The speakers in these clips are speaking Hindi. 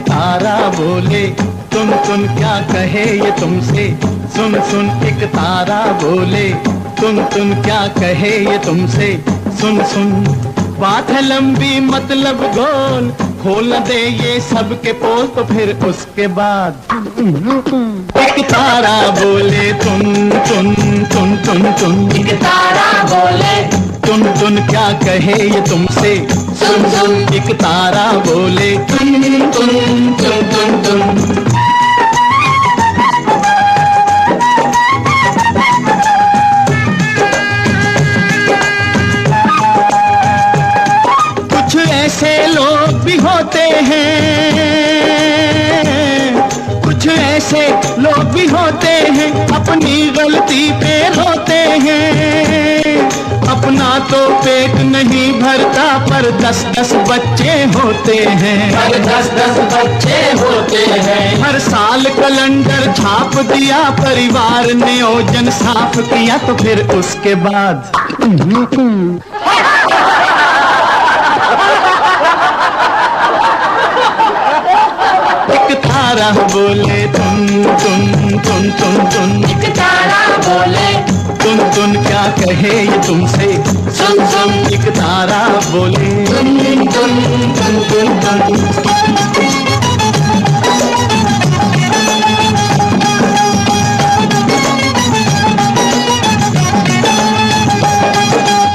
तारा बोले सुन सुन क्या कहे ये तुमसे, सुन सुन एक तारा बोले सुन सुन क्या कहे ये तुमसे, सुन सुन बात है लंबी मतलब गोल, खोल दे ये सबके पोल तो फिर उसके बाद एक तारा बोले तुन तुन तुन तुन तुन, एक तारा बोले तुन तुन क्या कहे ये तुमसे, सुन सुन एक तारा बोले तुन तुन तुन तुन तुन। कुछ ऐसे लोग भी होते हैं, कुछ ऐसे लोग भी होते हैं अपनी गलती पे रोते हैं, अपना तो पेट नहीं भरता पर 10-10 बच्चे होते हैं, पर 10-10 बच्चे होते हैं। हर साल कैलेंडर छाप दिया, परिवार नियोजन साफ किया तो फिर उसके बाद एक तारा बोले तुन तुन तुन तुन तुन, एक तारा बोले तुन तुन क्या कहे ये तुमसे, सुन सुन एक तारा बोले तुन तुन तुन तुन तुन।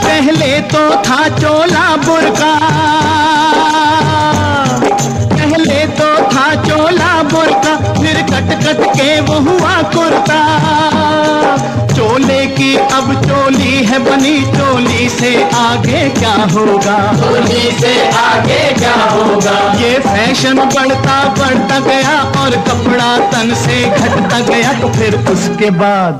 पहले तो था चोला बुर्का, पहले तो था चोला बुर्का, फिर कट कट के वो हुआ कुर्ता, चोले की अब चोली है बनी, चोली से आगे क्या होगा, चोली से आगे क्या होगा। ये फैशन बढ़ता बढ़ता गया और कपड़ा तन से घटता गया तो फिर उसके बाद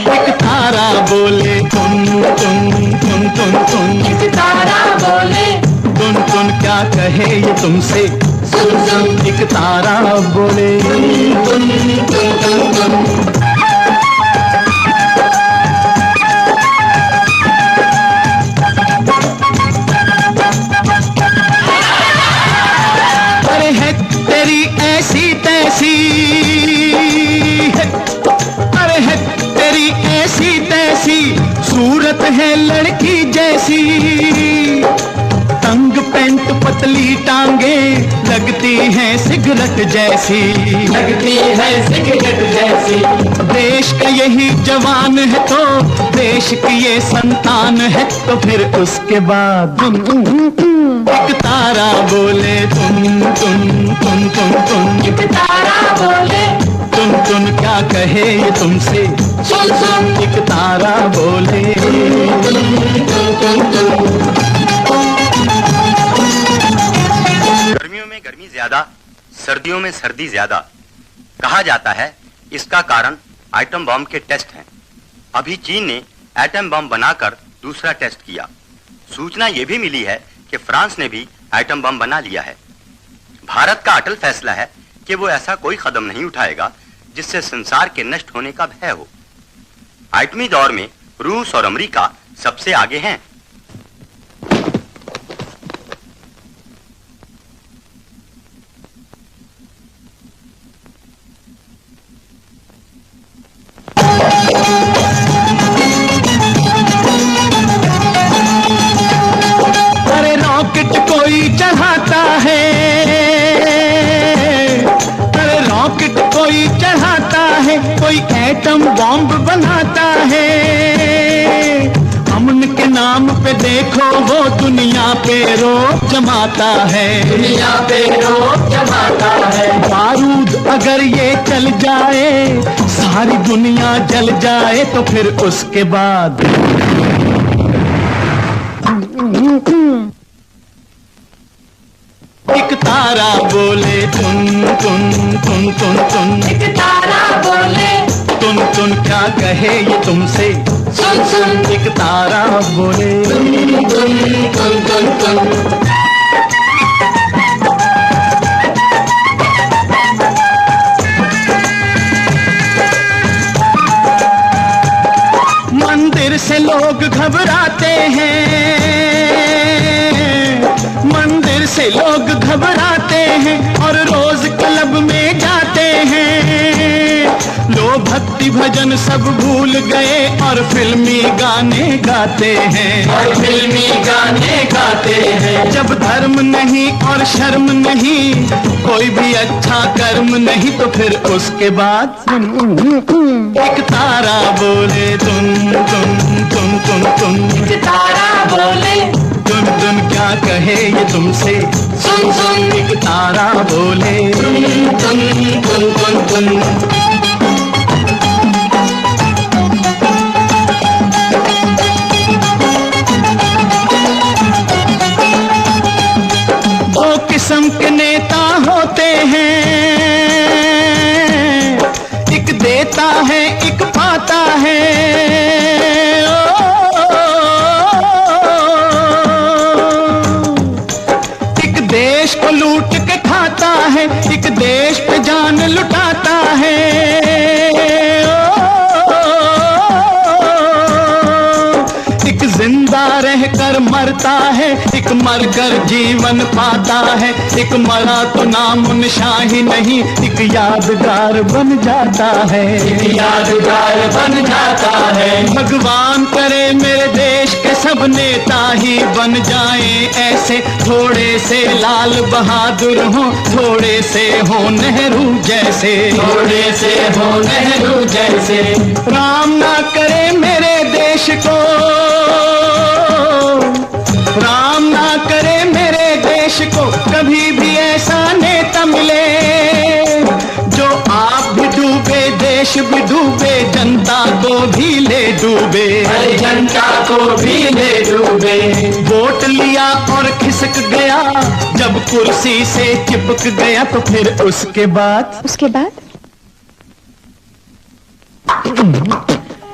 एक तारा बोले तुन तुन तुन तुन तुन, एक तारा बोले तुन तुन क्या कहे ये तुमसे, सुन सुन एक तारा बोले तुन तुन तुन तुन। अरे है तेरी ऐसी तैसी, अरे है तेरी ऐसी तैसी, सूरत है लड़की जैसी, तंग पैंट पतली टांगे लगती है सिगरेट जैसी, लगती है सिगरेट जैसी। देश का यही जवान है तो देश की ये संतान है तो फिर उसके बाद एक तारा बोले तुन तुन तुन तुन तुन, एक तारा बोले तुन तुन क्या कहे ये तुमसे, सुन सुन एक तारा बोले तुन तुन तुन तुन। गर्मियों में गर्मी ज्यादा, सर्दियों में सर्दी ज्यादा। कहा जाता है इसका कारण आइटम बम के टेस्ट हैं। अभी चीन ने एटम बम बनाकर दूसरा टेस्ट किया। सूचना यह भी मिली है कि फ्रांस ने भी आइटम बम बना लिया है। भारत का अटल फैसला है कि वो ऐसा कोई कदम नहीं उठाएगा जिससे संसार के नष्ट होने का भय हो। आइटमी दौर में रूस और अमेरिका सबसे आगे हैं। अरे रॉकेट कोई चढ़ाता है, अरे रॉकेट कोई चढ़ाता है, कोई एटम बॉम्ब बनाता है, अमन के नाम पे देखो वो दुनिया पे रोक जमाता है, दुनिया पे रोक जमाता है। बारूद अगर ये चल जाए सारी दुनिया जल जाए तो फिर उसके बाद एक तारा बोले तुन तुन तुन तुन तुन, एक तारा बोले तुन तुन क्या कहे ये तुमसे, सुन सुन एक तारा बोले तुन तुन तुन तुन तुन। लोग घबराते हैं, मंदिर से लोग घबराते हैं और रोज क्लब में जाते हैं। लोग भक्ति भजन सब भूल गए और फिल्मी गाने गाते हैं, और फिल्मी गाने गाते हैं। जब धर्म नहीं और शर्म नहीं, कोई भी अच्छा कर्म नहीं, तो फिर उसके बाद एक तारा बोले तुन तुन तुन तुन तुन। एक तारा बोले तुन तुन क्या कहे ये तुमसे, सुन सुन। एक तारा बोले तुन तुन तुन तुन तुन। दो किस्म के नेता होते हैं, एक देता है एक पाता है। एक देश को लूट के खाता है, एक देश पे जान लुटाता है। एक जिंदा रहकर मरता है, एक मरकर जीवन पाता है। एक मरा तो नाम निशान ही नहीं, एक यादगार बन जाता है, एक यादगार बन जाता है। भगवान करे मेरे देश के सब नेता ही बन जाएं ऐसे, थोड़े से लाल बहादुर हो, थोड़े से हो नेहरू जैसे, थोड़े से हो नेहरू जैसे। राम ना करे मेरे देश को, राम ना करे मेरे देश को कभी भी ऐसा नेता मिले, जो आप भी डूबे देश भी डूबे, जनता को भी ले डूबे, हर जनता को भी ले डूबे। वोट लिया और खिसक गया, जब कुर्सी से चिपक गया, तो फिर उसके बाद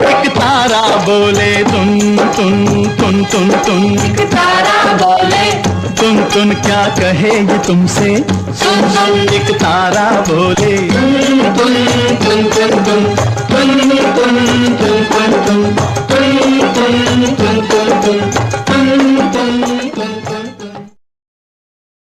एक तारा बोले तुन तुन तुन तुन तुन। एक तारा बोले तुन तुन क्या कहे ये तुमसे, सुन सुन। एक तारा बोले तुन तुन तुन तुन तुन तुन तुन तुन तुन तुन।